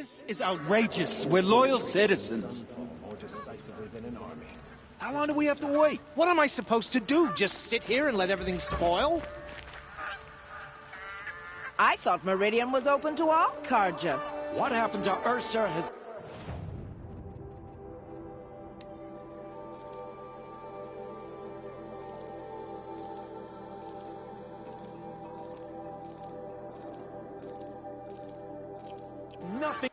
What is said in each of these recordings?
This is outrageous. We're loyal citizens. More decisively than an army. How long do we have to wait? What am I supposed to do? Just sit here and let everything spoil? I thought Meridian was open to all Carja. What happened to Ursa has... Nothing...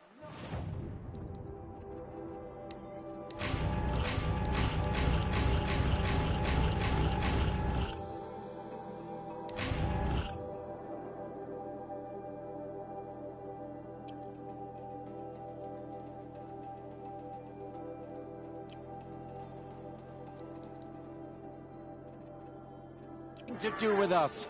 to do with us.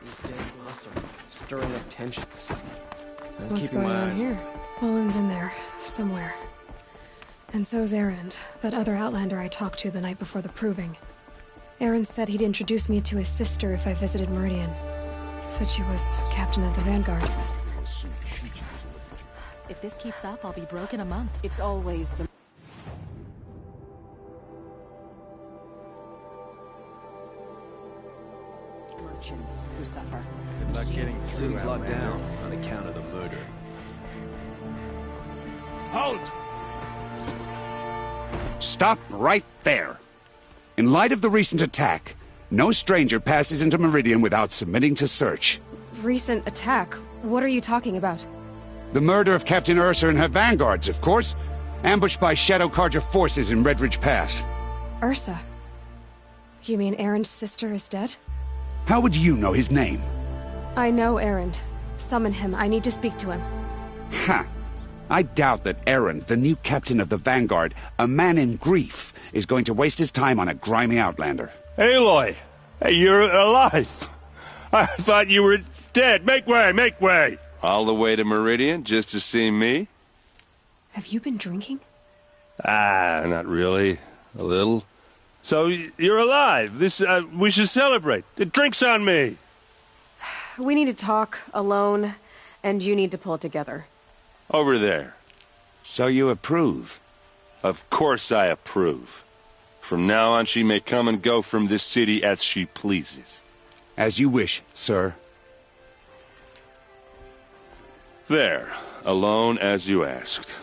These dead moths are stirring up tensions. I'm What's keeping going my on eyes. here? Olin's in there, somewhere. And so's Erend, that other Outlander I talked to the night before the Proving. Erend said he'd introduce me to his sister if I visited Meridian. Said she was captain of the Vanguard. If this keeps up, I'll be broke in a month. It's always the merchants who suffer. Good luck getting The through. city's locked Outlander. down on account of the murder. Halt! Stop right there. In light of the recent attack, no stranger passes into Meridian without submitting to search. Recent attack? What are you talking about? The murder of Captain Ursa and her vanguards, of course. Ambushed by Shadow Carja forces in Redridge Pass. Ursa? You mean Erend's sister is dead? How would you know his name? I know Erend. Summon him. I need to speak to him. Ha! I doubt that Erend, the new captain of the Vanguard, a man in grief, is going to waste his time on a grimy outlander. Aloy! Hey, you're alive! I thought you were dead. Make way, make way! All the way to Meridian just to see me? Have you been drinking? Ah, not really. A little. So, you're alive. We should celebrate. The drink's on me. We need to talk, alone, and you need to pull it together. Over there. So you approve? Of course I approve. From now on, she may come and go from this city as she pleases. As you wish, sir. There. Alone as you asked.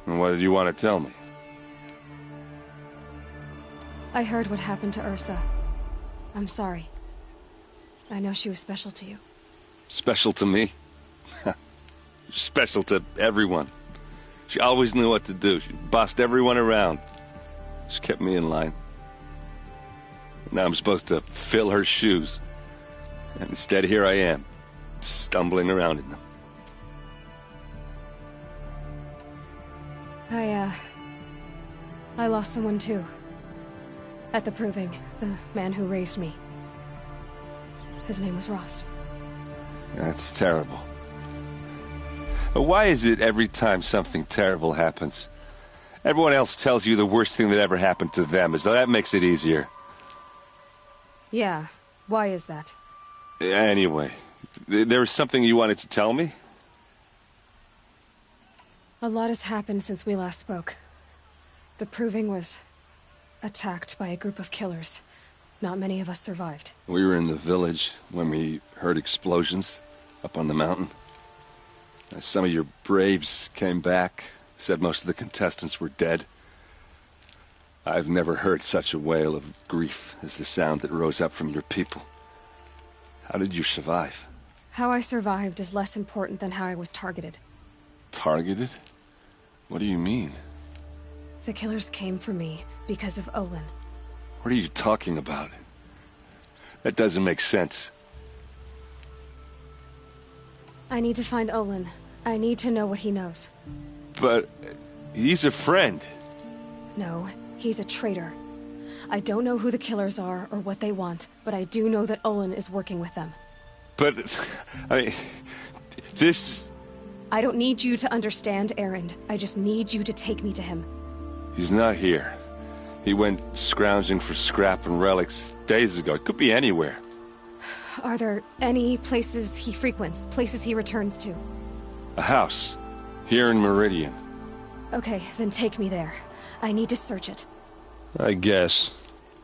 And what did you want to tell me? I heard what happened to Ursa. I'm sorry. I know she was special to you. Special to me? Special to everyone. She always knew what to do. She bossed everyone around. She kept me in line. Now I'm supposed to fill her shoes. And instead, here I am, stumbling around in them. I lost someone too. At the Proving, the man who raised me. His name was Rost. That's terrible. Why is it every time something terrible happens, everyone else tells you the worst thing that ever happened to them, as though that makes it easier? Yeah, why is that? Anyway, there was something you wanted to tell me? A lot has happened since we last spoke. The Proving was attacked by a group of killers. Not many of us survived. We were in the village when we heard explosions up on the mountain. Some of your braves came back, said most of the contestants were dead. I've never heard such a wail of grief as the sound that rose up from your people. How did you survive? How I survived is less important than how I was targeted. Targeted? What do you mean? The killers came for me because of Olin. What are you talking about? That doesn't make sense. I need to find Olin. I need to know what he knows. But he's a friend. No, he's a traitor. I don't know who the killers are or what they want, but I do know that Olin is working with them. But, I mean, this... I don't need you to understand, Erend. I just need you to take me to him. He's not here. He went scrounging for scrap and relics days ago. It could be anywhere. Are there any places he frequents, places he returns to? A house. Here in Meridian. Okay, then take me there. I need to search it. I guess.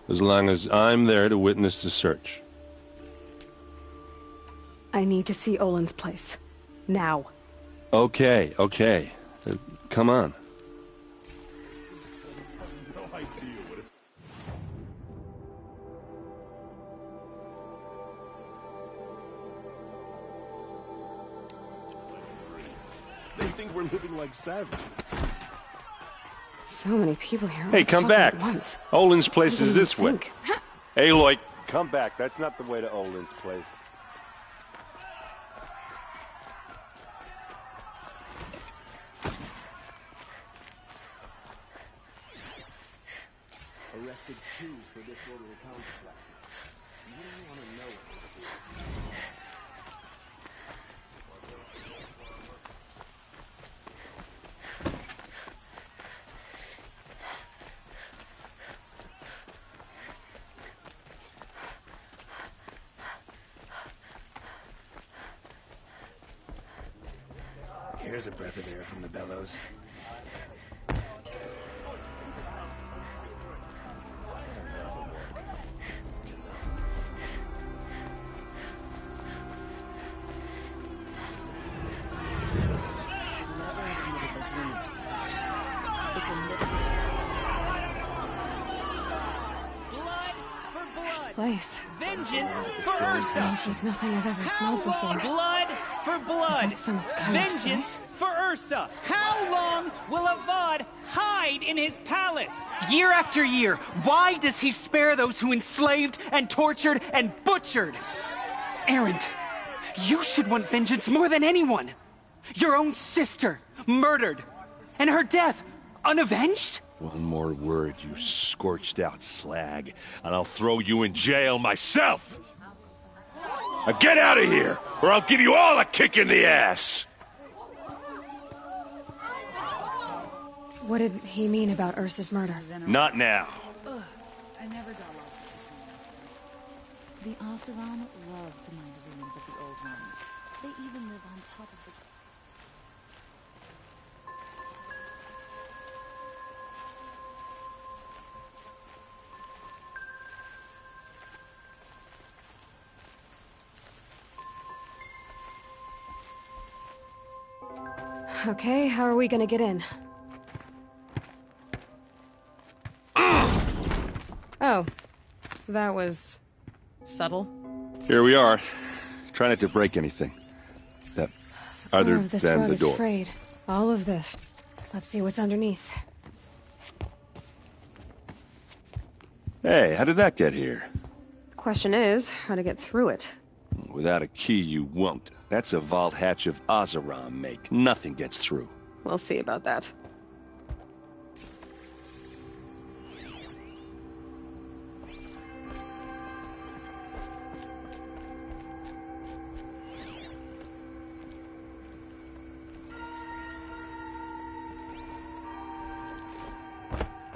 As long as I'm there to witness the search. I need to see Olin's place. Now. Okay. Come on. They think we're living like savages. So many people here. Hey, all come talking back. at once. Olin's place What is do you this way. think? Aloy, come back. That's not the way to Olin's place. Arrested 2 for disorderly conduct. You don't want to know it. Here's a breath of air from the bellows. This place. Vengeance for Smells like nothing I've ever smelled before. Blood for blood. Is that some kind of Vengeance spice? for Ursa. How long will Avad hide in his palace? Year after year, why does he spare those who enslaved and tortured and butchered? Erend, you should want vengeance more than anyone. Your own sister, murdered, and her death, unavenged? One more word, you scorched out slag, and I'll throw you in jail myself! Now get out of here, or I'll give you all a kick in the ass! What did he mean about Ursa's murder? Not now. I never got lost. The Oseram love to mine the ruins of the old ones. They even live on top of the... Okay, how are we gonna get in? Oh, that was subtle. Here we are. Try not to break anything. That other Floor of this than rug the is door. frayed. All of this. Let's see what's underneath. Hey, how did that get here? Question is, how to get through it. Without a key, you won't. That's a vault hatch of Oseram make. Nothing gets through. We'll see about that.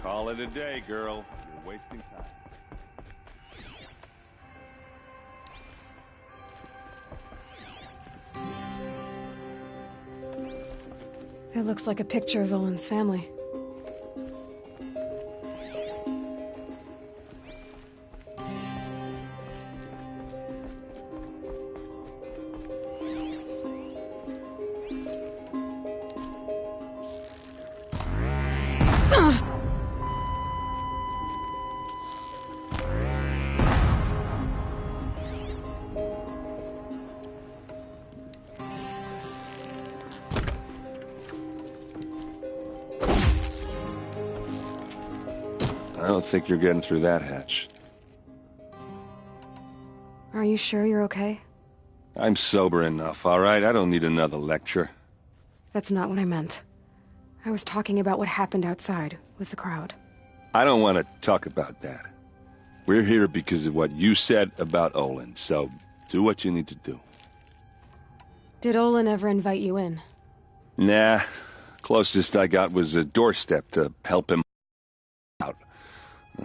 Call it a day, girl. You're wasting time. It looks like a picture of Olin's family. I don't think you're getting through that hatch. Are you sure you're okay? I'm sober enough, all right? I don't need another lecture. That's not what I meant. I was talking about what happened outside, with the crowd. I don't want to talk about that. We're here because of what you said about Olin, so do what you need to do. Did Olin ever invite you in? Nah, closest I got was a doorstep to help him out.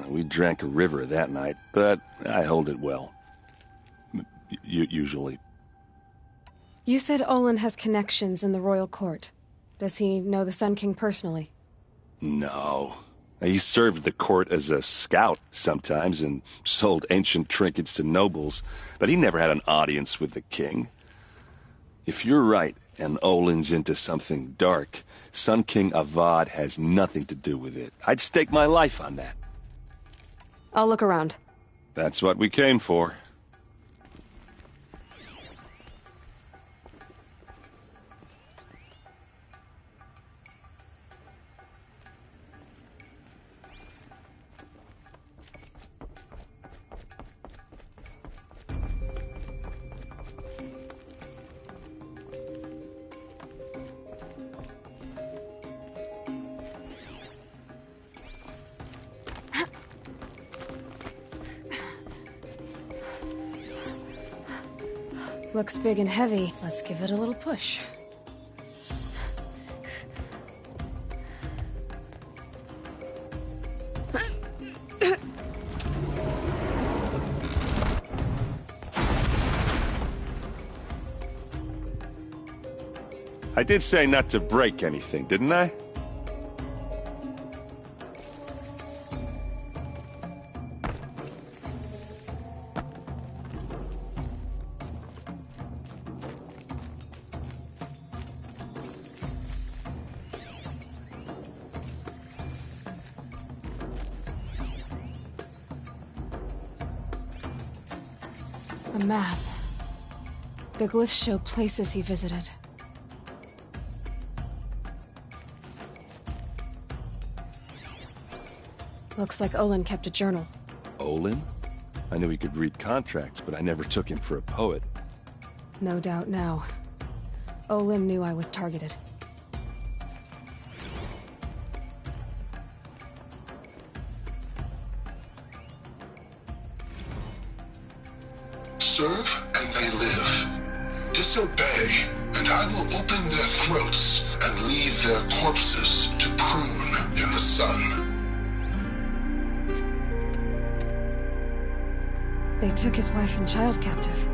We drank a river that night, but I hold it well. Usually. You said Olin has connections in the royal court. Does he know the Sun King personally? No. He served the court as a scout sometimes and sold ancient trinkets to nobles, but he never had an audience with the king. If you're right, and Olin's into something dark, Sun King Avad has nothing to do with it. I'd stake my life on that. I'll look around. That's what we came for. Looks big and heavy. Let's give it a little push. I did say not to break anything, didn't I? A map. The glyphs show places he visited. Looks like Olin kept a journal. Olin? I knew he could read contracts, but I never took him for a poet. No doubt now. Olin knew I was targeted. Serve and they live. Disobey, and I will open their throats and leave their corpses to prune in the sun. They took his wife and child captive.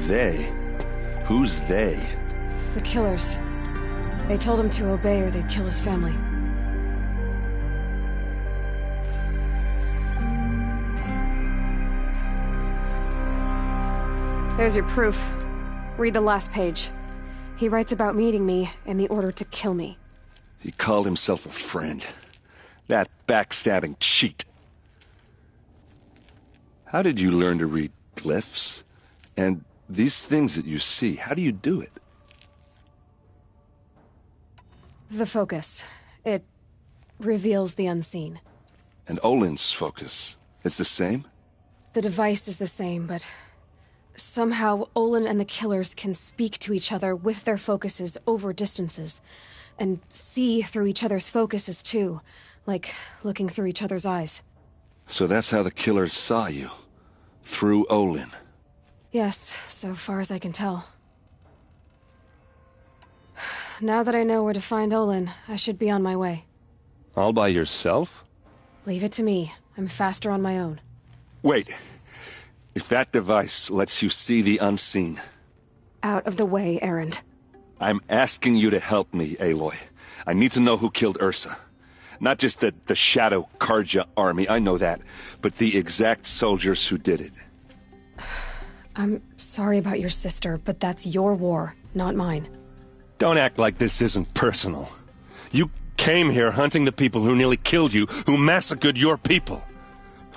They? Who's they? The killers. They told him to obey or they'd kill his family. There's your proof. Read the last page. He writes about meeting me and the order to kill me. He called himself a friend. That backstabbing cheat. How did you learn to read glyphs? And these things that you see, how do you do it? The focus. It reveals the unseen. And Olin's focus, it's the same? The device is the same, but somehow Olin and the killers can speak to each other with their focuses over distances. And see through each other's focuses too, like looking through each other's eyes. So that's how the killers saw you. Through Olin. Yes, so far as I can tell. Now that I know where to find Olin, I should be on my way. All by yourself? Leave it to me. I'm faster on my own. Wait. If that device lets you see the unseen... Out of the way, Erend. I'm asking you to help me, Aloy. I need to know who killed Ursa. Not just the Shadow Karja army, I know that, but the exact soldiers who did it. I'm sorry about your sister, but that's your war, not mine. Don't act like this isn't personal. You came here hunting the people who nearly killed you, who massacred your people.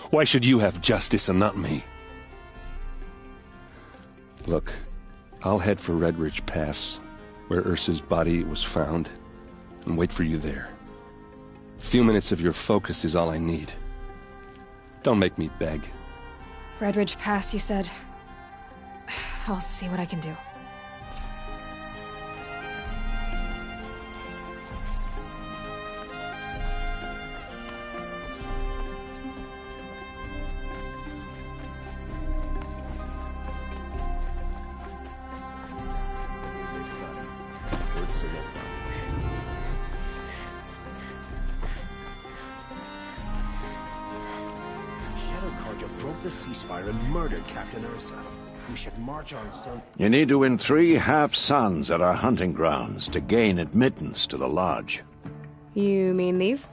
Why should you have justice and not me? Look, I'll head for Redridge Pass, where Ursa's body was found, and wait for you there. A few minutes of your focus is all I need. Don't make me beg. Redridge Pass, you said? I'll see what I can do. Shadow Karja broke the ceasefire and murdered Captain Ursa. We should march on Sun... You need to win 3 half-suns at our hunting grounds to gain admittance to the lodge. You mean these?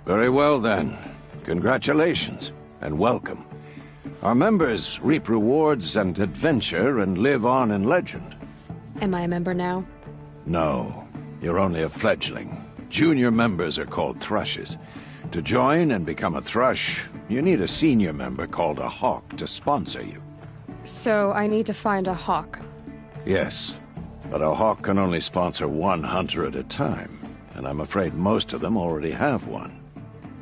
Very well, then. Congratulations, and welcome. Our members reap rewards and adventure and live on in legend. Am I a member now? No, you're only a fledgling. Junior members are called thrushes. To join and become a thrush, you need a senior member called a hawk to sponsor you. So I need to find a hawk. Yes, but a hawk can only sponsor 1 hunter at a time, and I'm afraid most of them already have one.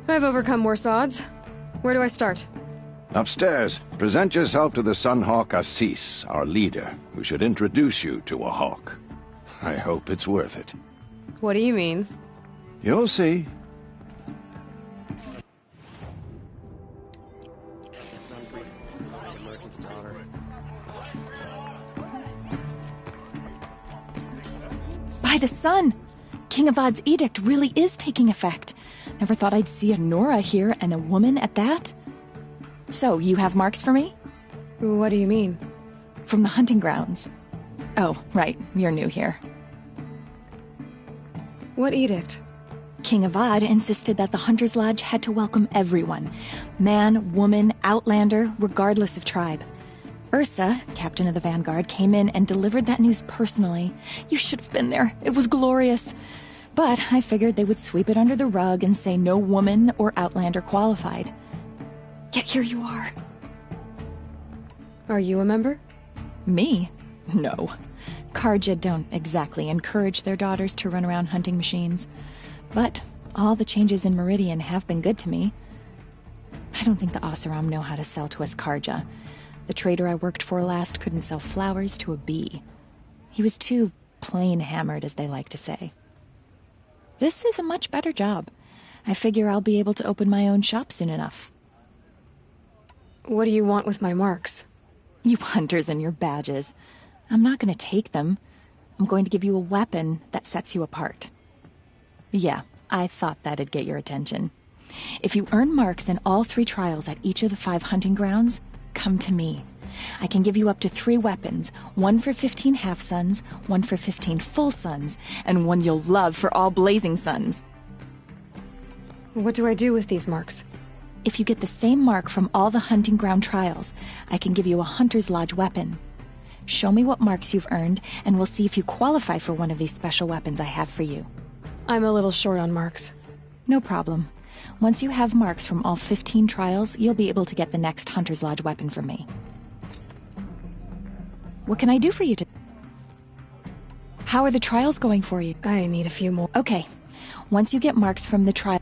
I've overcome worse odds. Where do I start? Upstairs, present yourself to the Sunhawk Assis, our leader, who should introduce you to a hawk. I hope it's worth it. What do you mean? You'll see. By the sun! King Avad's edict really is taking effect. Never thought I'd see a Nora here, and a woman at that. So, you have marks for me? What do you mean? From the hunting grounds. Oh, right, you're new here. What edict? King Avad insisted that the Hunter's Lodge had to welcome everyone. Man, woman, outlander, regardless of tribe. Ursa, captain of the Vanguard, came in and delivered that news personally. You should have been there. It was glorious. But I figured they would sweep it under the rug and say no woman or outlander qualified. Yet here you are. Are you a member? Me? No. Carja don't exactly encourage their daughters to run around hunting machines. But all the changes in Meridian have been good to me. I don't think the Oseram know how to sell to us Carja. The trader I worked for last couldn't sell flowers to a bee. He was too plain hammered, as they like to say. This is a much better job. I figure I'll be able to open my own shop soon enough. What do you want with my marks? You hunters and your badges. I'm not going to take them. I'm going to give you a weapon that sets you apart. Yeah, I thought that'd get your attention. If you earn marks in all 3 trials at each of the 5 hunting grounds, come to me. I can give you up to 3 weapons, 1 for 15 half-suns, 1 for 15 full suns, and 1 you'll love for all blazing suns. What do I do with these marks? If you get the same mark from all the hunting ground trials, I can give you a Hunter's Lodge weapon. Show me what marks you've earned, and we'll see if you qualify for one of these special weapons I have for you. I'm a little short on marks. No problem. Once you have marks from all 15 trials, you'll be able to get the next Hunter's Lodge weapon from me. What can I do for you today? How are the trials going for you? I need a few more. Okay. Once you get marks from the trial...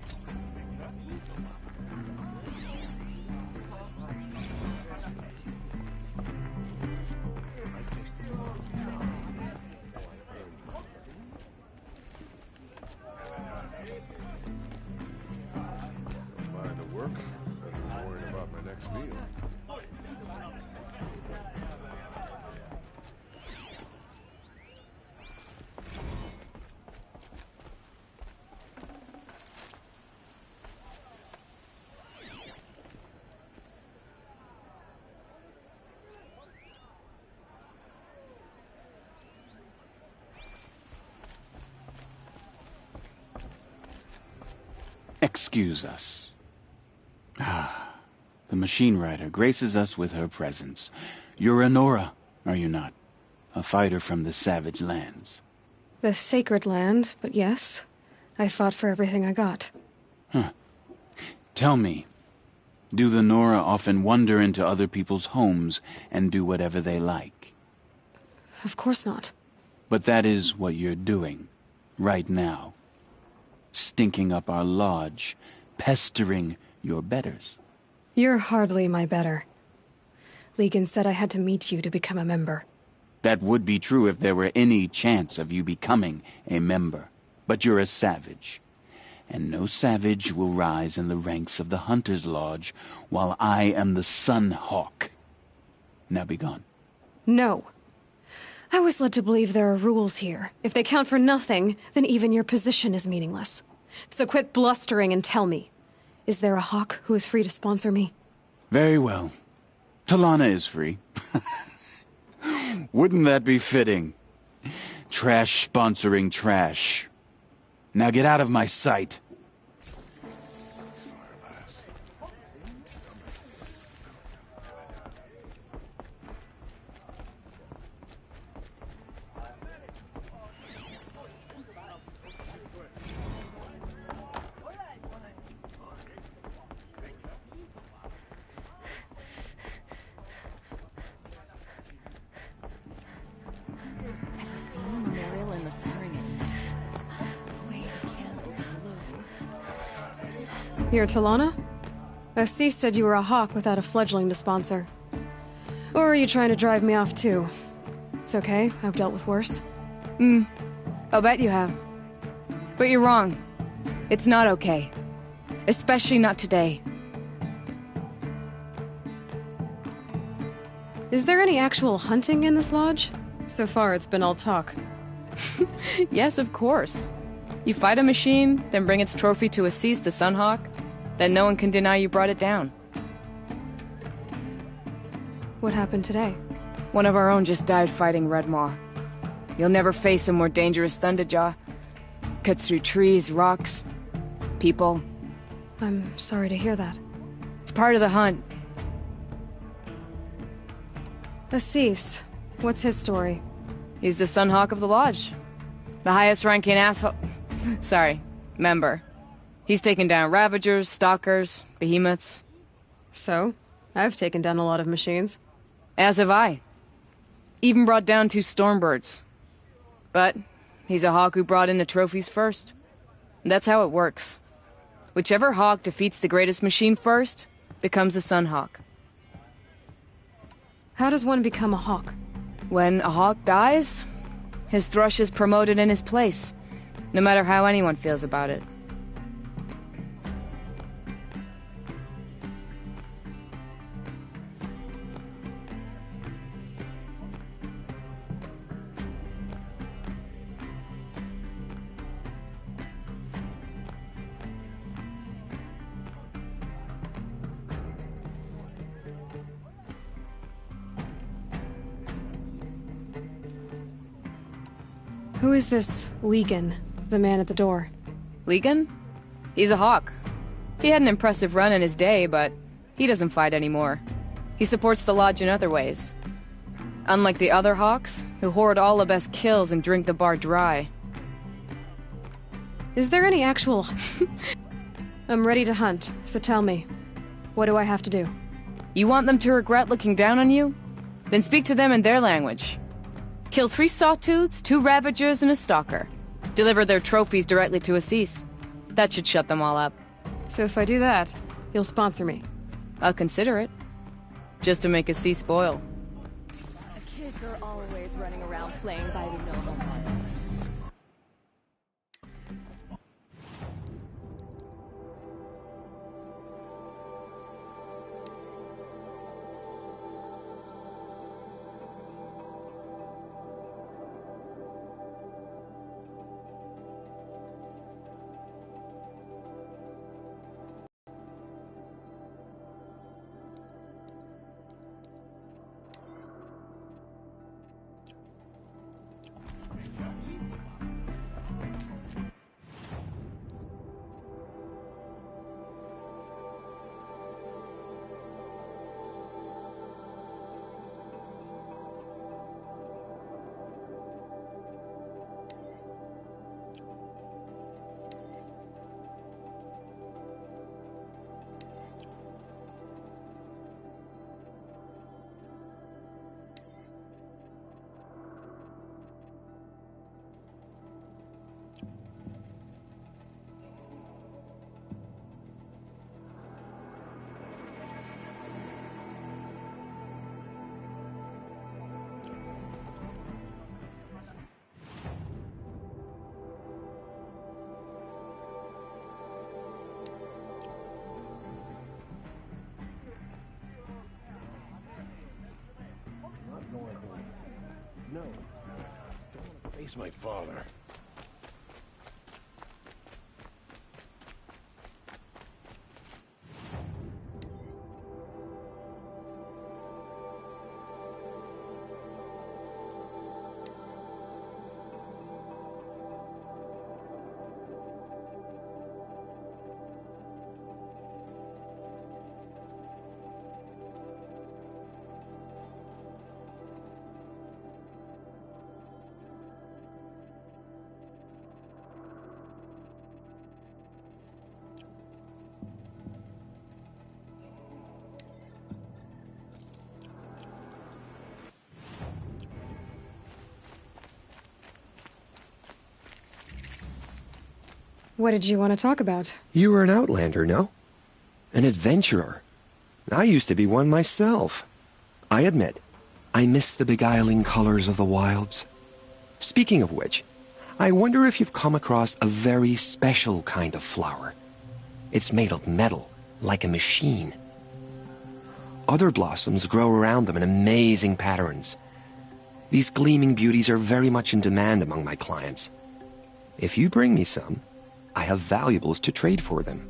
Excuse us. Ah, the machine rider graces us with her presence. You're a Nora, are you not? A fighter from the savage lands. The sacred land, but yes. I fought for everything I got. Huh. Tell me, do the Nora often wander into other people's homes and do whatever they like? Of course not. But that is what you're doing, right now. Stinking up our lodge, pestering your betters. You're hardly my better. Legan said I had to meet you to become a member. That would be true if there were any chance of you becoming a member. But you're a savage. And no savage will rise in the ranks of the Hunter's Lodge while I am the Sun Hawk. Now be gone. No. I was led to believe there are rules here. If they count for nothing, then even your position is meaningless. So quit blustering and tell me. Is there a hawk who is free to sponsor me? Very well. Talana is free. Wouldn't that be fitting? Trash sponsoring trash. Now get out of my sight. Memorial in the simmering at night. The way the candles glow. You're Talana? Assis said you were a hawk without a fledgling to sponsor. Or are you trying to drive me off too? It's okay, I've dealt with worse. I'll bet you have. But you're wrong. It's not okay. Especially not today. Is there any actual hunting in this lodge? So far, it's been all talk. Yes, of course. You fight a machine, then bring its trophy to Assis the Sunhawk, then no one can deny you brought it down. What happened today? One of our own just died fighting Redmaw. You'll never face a more dangerous Thunderjaw. Cuts through trees, rocks, people. I'm sorry to hear that. It's part of the hunt. Assis, what's his story? He's the Sunhawk of the Lodge. The highest ranking asshole... Sorry, member. He's taken down Ravagers, Stalkers, Behemoths. So? I've taken down a lot of machines. As have I. Even brought down 2 Stormbirds. But he's a hawk who brought in the trophies first. That's how it works. Whichever hawk defeats the greatest machine first becomes a Sunhawk. How does one become a hawk? When a hawk dies, his thrush is promoted in his place, no matter how anyone feels about it. Who is this Legan, the man at the door? Legan? He's a hawk. He had an impressive run in his day, but he doesn't fight anymore. He supports the lodge in other ways. Unlike the other hawks, who hoard all the best kills and drink the bar dry. Is there any actual... I'm ready to hunt, so tell me. What do I have to do? You want them to regret looking down on you? Then speak to them in their language. Kill 3 Sawtooths, 2 Ravagers, and a Stalker. Deliver their trophies directly to Assis. That should shut them all up. So if I do that, you'll sponsor me? I'll consider it. Just to make Assis spoil. Kids are always running around playing by the noble ones. No. I don't want to face my father. What did you want to talk about? You were an outlander, no? An adventurer. I used to be one myself. I admit, I miss the beguiling colors of the wilds. Speaking of which, I wonder if you've come across a very special kind of flower. It's made of metal, like a machine. Other blossoms grow around them in amazing patterns. These gleaming beauties are very much in demand among my clients. If you bring me some, I have valuables to trade for them.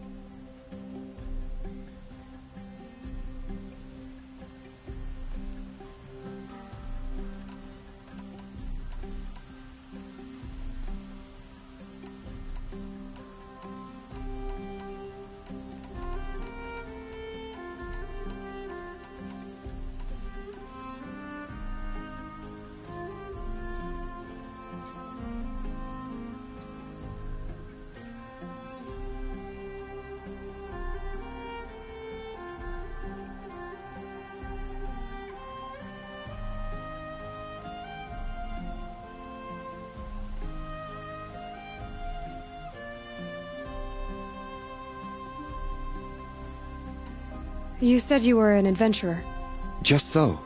You said you were an adventurer. Just so.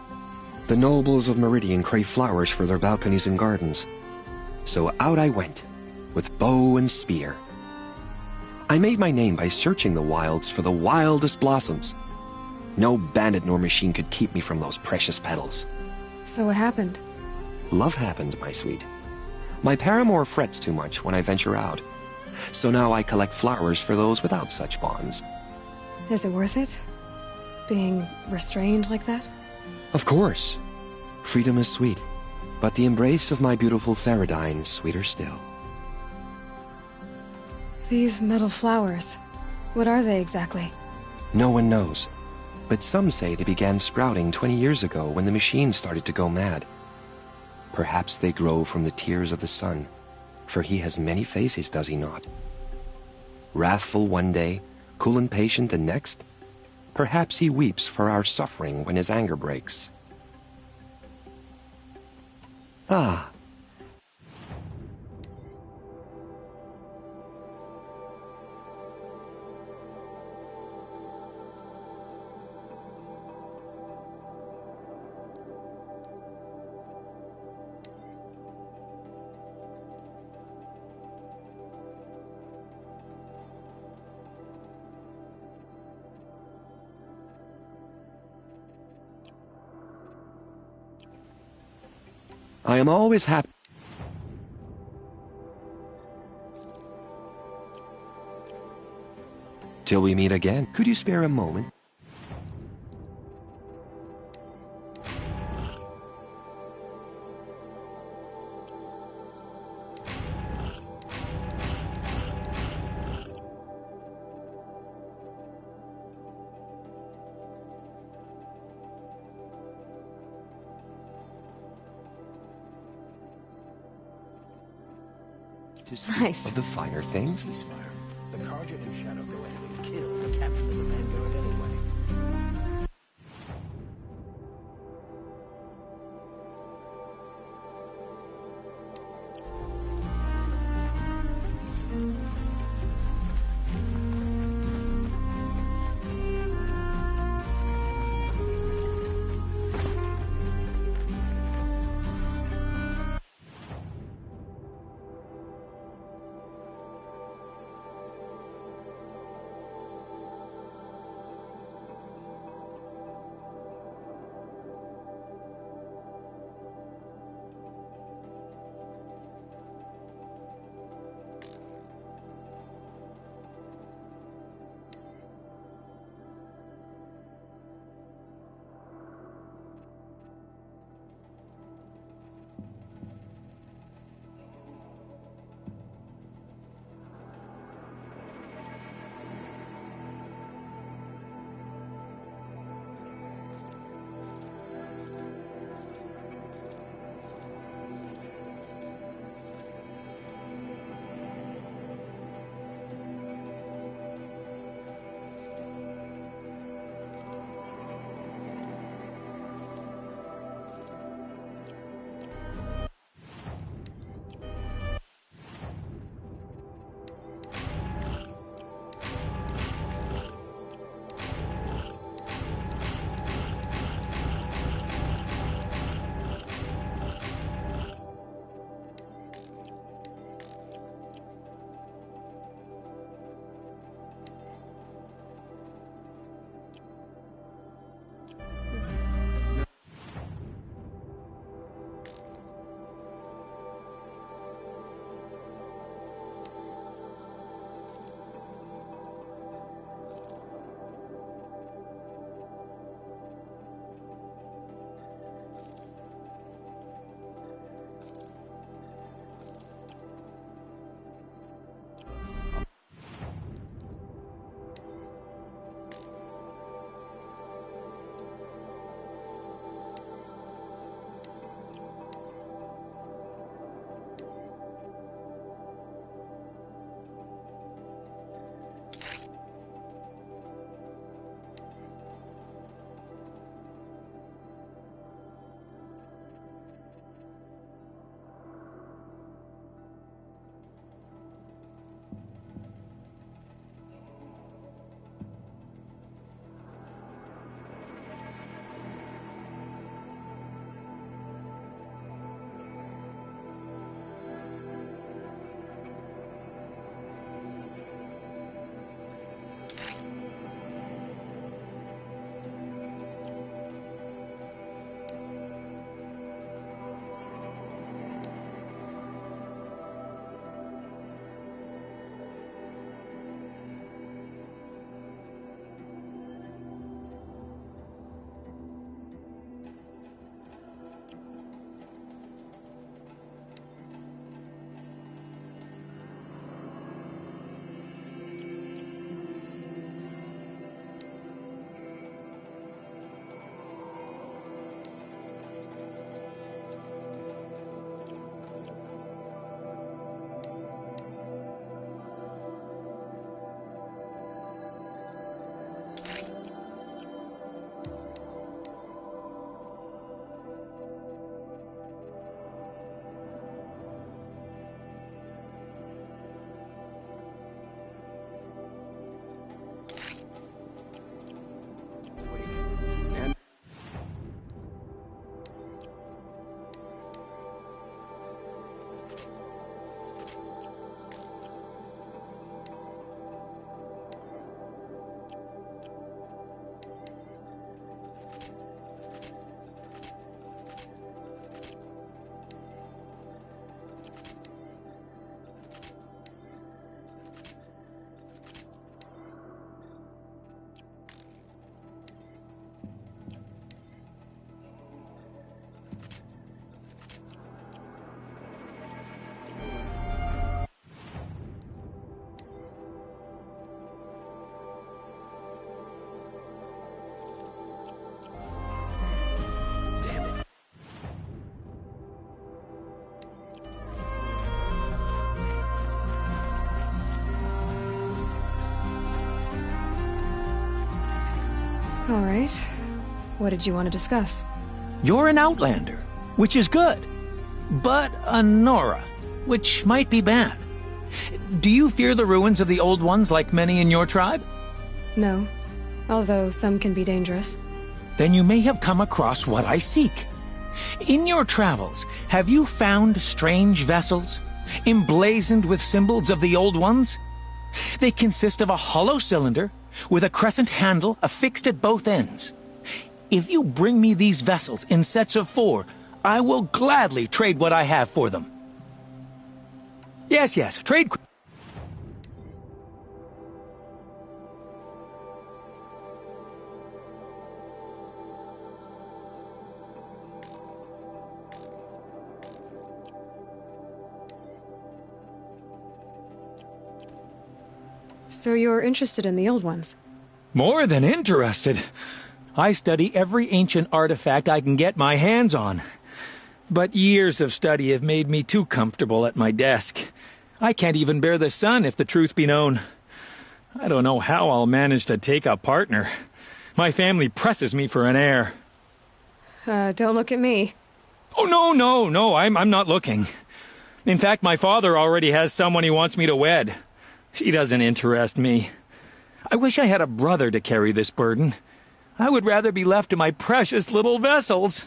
The nobles of Meridian crave flowers for their balconies and gardens. So out I went, with bow and spear. I made my name by searching the wilds for the wildest blossoms. No bandit nor machine could keep me from those precious petals. So what happened? Love happened, my sweet. My paramour frets too much when I venture out. So now I collect flowers for those without such bonds. Is it worth it? Being restrained like that? Of course. Freedom is sweet, but the embrace of my beautiful Theridine is sweeter still. These metal flowers, what are they exactly? No one knows, but some say they began sprouting 20 years ago when the machine started to go mad. Perhaps they grow from the tears of the sun, for he has many faces, does he not? Wrathful one day, cool and patient the next. Perhaps he weeps for our suffering when his anger breaks. Ah. I am always happy. Till we meet again. Could you spare a moment? Nice. Of the finer things? The Carja and Shadow go ahead and kill the captain of the Vanguard anyway. All right. What did you want to discuss? You're an outlander, which is good. But a Nora, which might be bad. Do you fear the ruins of the Old Ones like many in your tribe? No, although some can be dangerous. Then you may have come across what I seek. In your travels, have you found strange vessels, emblazoned with symbols of the Old Ones? They consist of a hollow cylinder with a crescent handle affixed at both ends. If you bring me these vessels in sets of 4, I will gladly trade what I have for them. Yes, trade. So you're interested in the Old Ones? More than interested. I study every ancient artifact I can get my hands on. But years of study have made me too comfortable at my desk. I can't even bear the sun, if the truth be known. I don't know how I'll manage to take a partner. My family presses me for an heir. Don't look at me. Oh, no, I'm not looking. In fact, my father already has someone he wants me to wed. She doesn't interest me. I wish I had a brother to carry this burden. I would rather be left to my precious little vessels.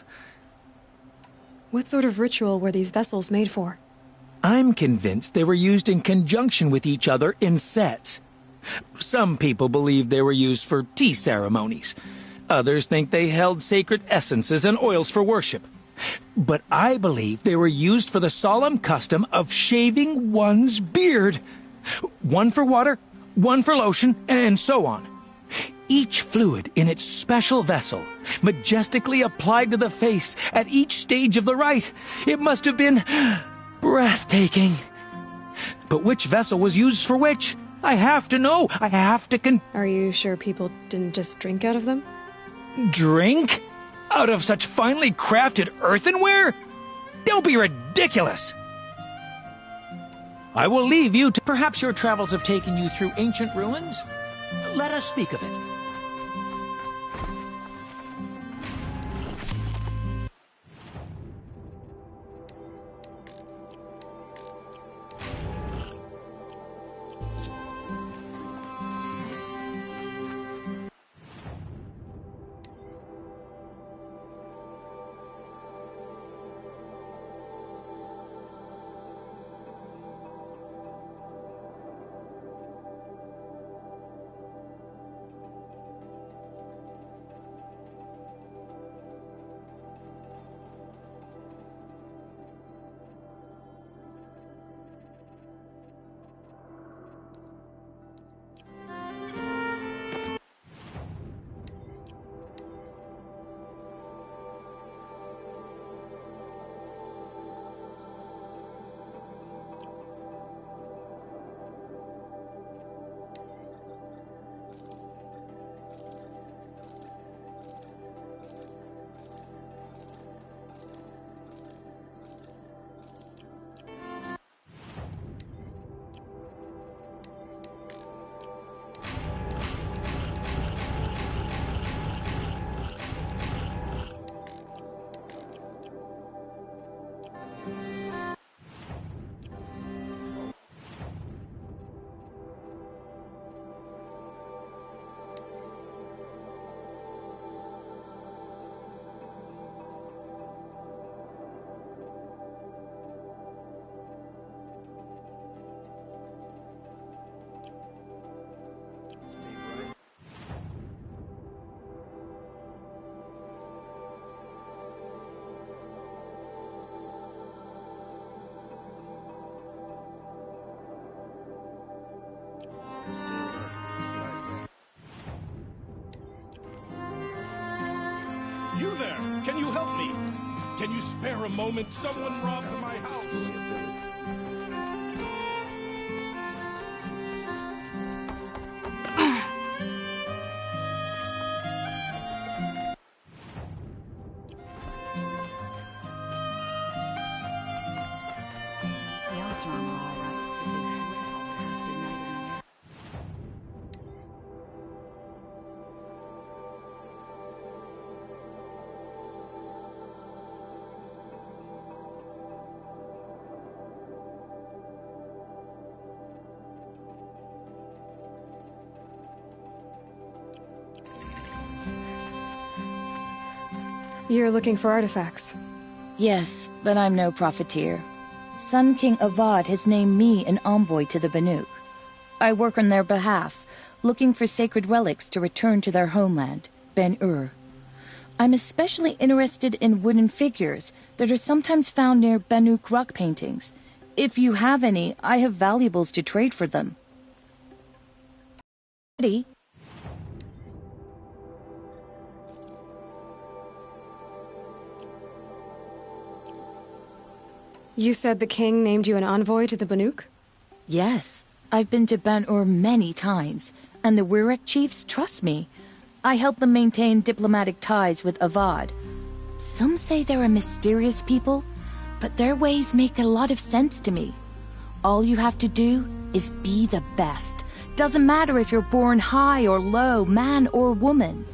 What sort of ritual were these vessels made for? I'm convinced they were used in conjunction with each other in sets. Some people believe they were used for tea ceremonies. Others think they held sacred essences and oils for worship. But I believe they were used for the solemn custom of shaving one's beard. One for water, one for lotion, and so on. Each fluid in its special vessel, majestically applied to the face at each stage of the rite. It must have been breathtaking. But which vessel was used for which? I have to know. I have to Are you sure people didn't just drink out of them? Drink? Out of such finely crafted earthenware? Don't be ridiculous! I will leave you to... Perhaps your travels have taken you through ancient ruins? Let us speak of it. You there! Can you help me? Can you spare a moment? Someone robbed my house! You're looking for artifacts? Yes, but I'm no profiteer. Sun King Avad has named me an envoy to the Banuk. I work on their behalf, looking for sacred relics to return to their homeland, Ben-Ur. I'm especially interested in wooden figures that are sometimes found near Banuk rock paintings. If you have any, I have valuables to trade for them. Ready? You said the king named you an envoy to the Banuk? Yes. I've been to Ben-Ur many times, and the Wirek chiefs trust me. I help them maintain diplomatic ties with Avad. Some say they're a mysterious people, but their ways make a lot of sense to me. All you have to do is be the best. Doesn't matter if you're born high or low, man or woman.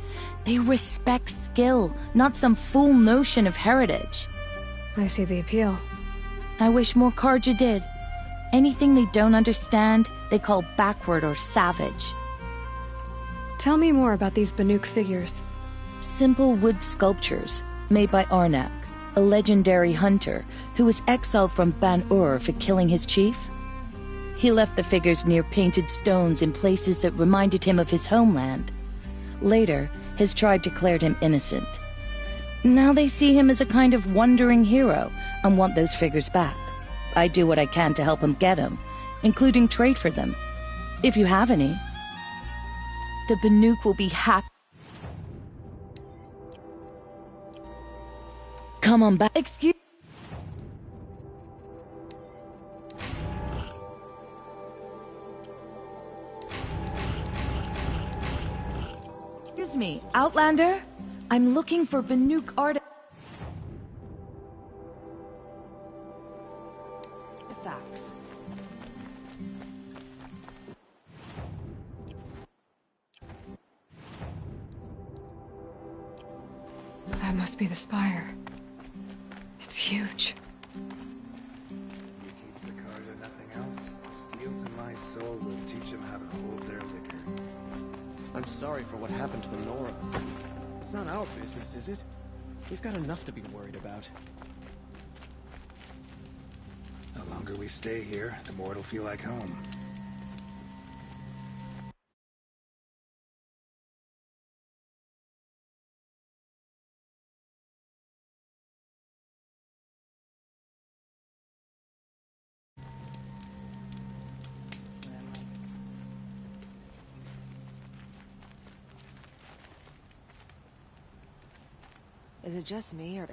They respect skill, not some fool notion of heritage. I see the appeal. I wish more Carja did. Anything they don't understand, they call backward or savage. Tell me more about these Banuk figures. Simple wood sculptures, made by Arnak, a legendary hunter who was exiled from Ban-Ur for killing his chief. He left the figures near painted stones in places that reminded him of his homeland. Later, his tribe declared him innocent. Now they see him as a kind of wandering hero and want those figures back. I do what I can to help them get them, including trade for them. If you have any. The Banuk will be happy. Come on back. Excuse me, Outlander? I'm looking for Banuk artifacts. That must be the spire. It's huge. Teach the Carja nothing else. Steel to my soul will teach them how to hold their liquor. I'm sorry for what happened to the Nora. It's not our business, is it? We've got enough to be worried about. The longer we stay here, the more it'll feel like home. Is it just me, or...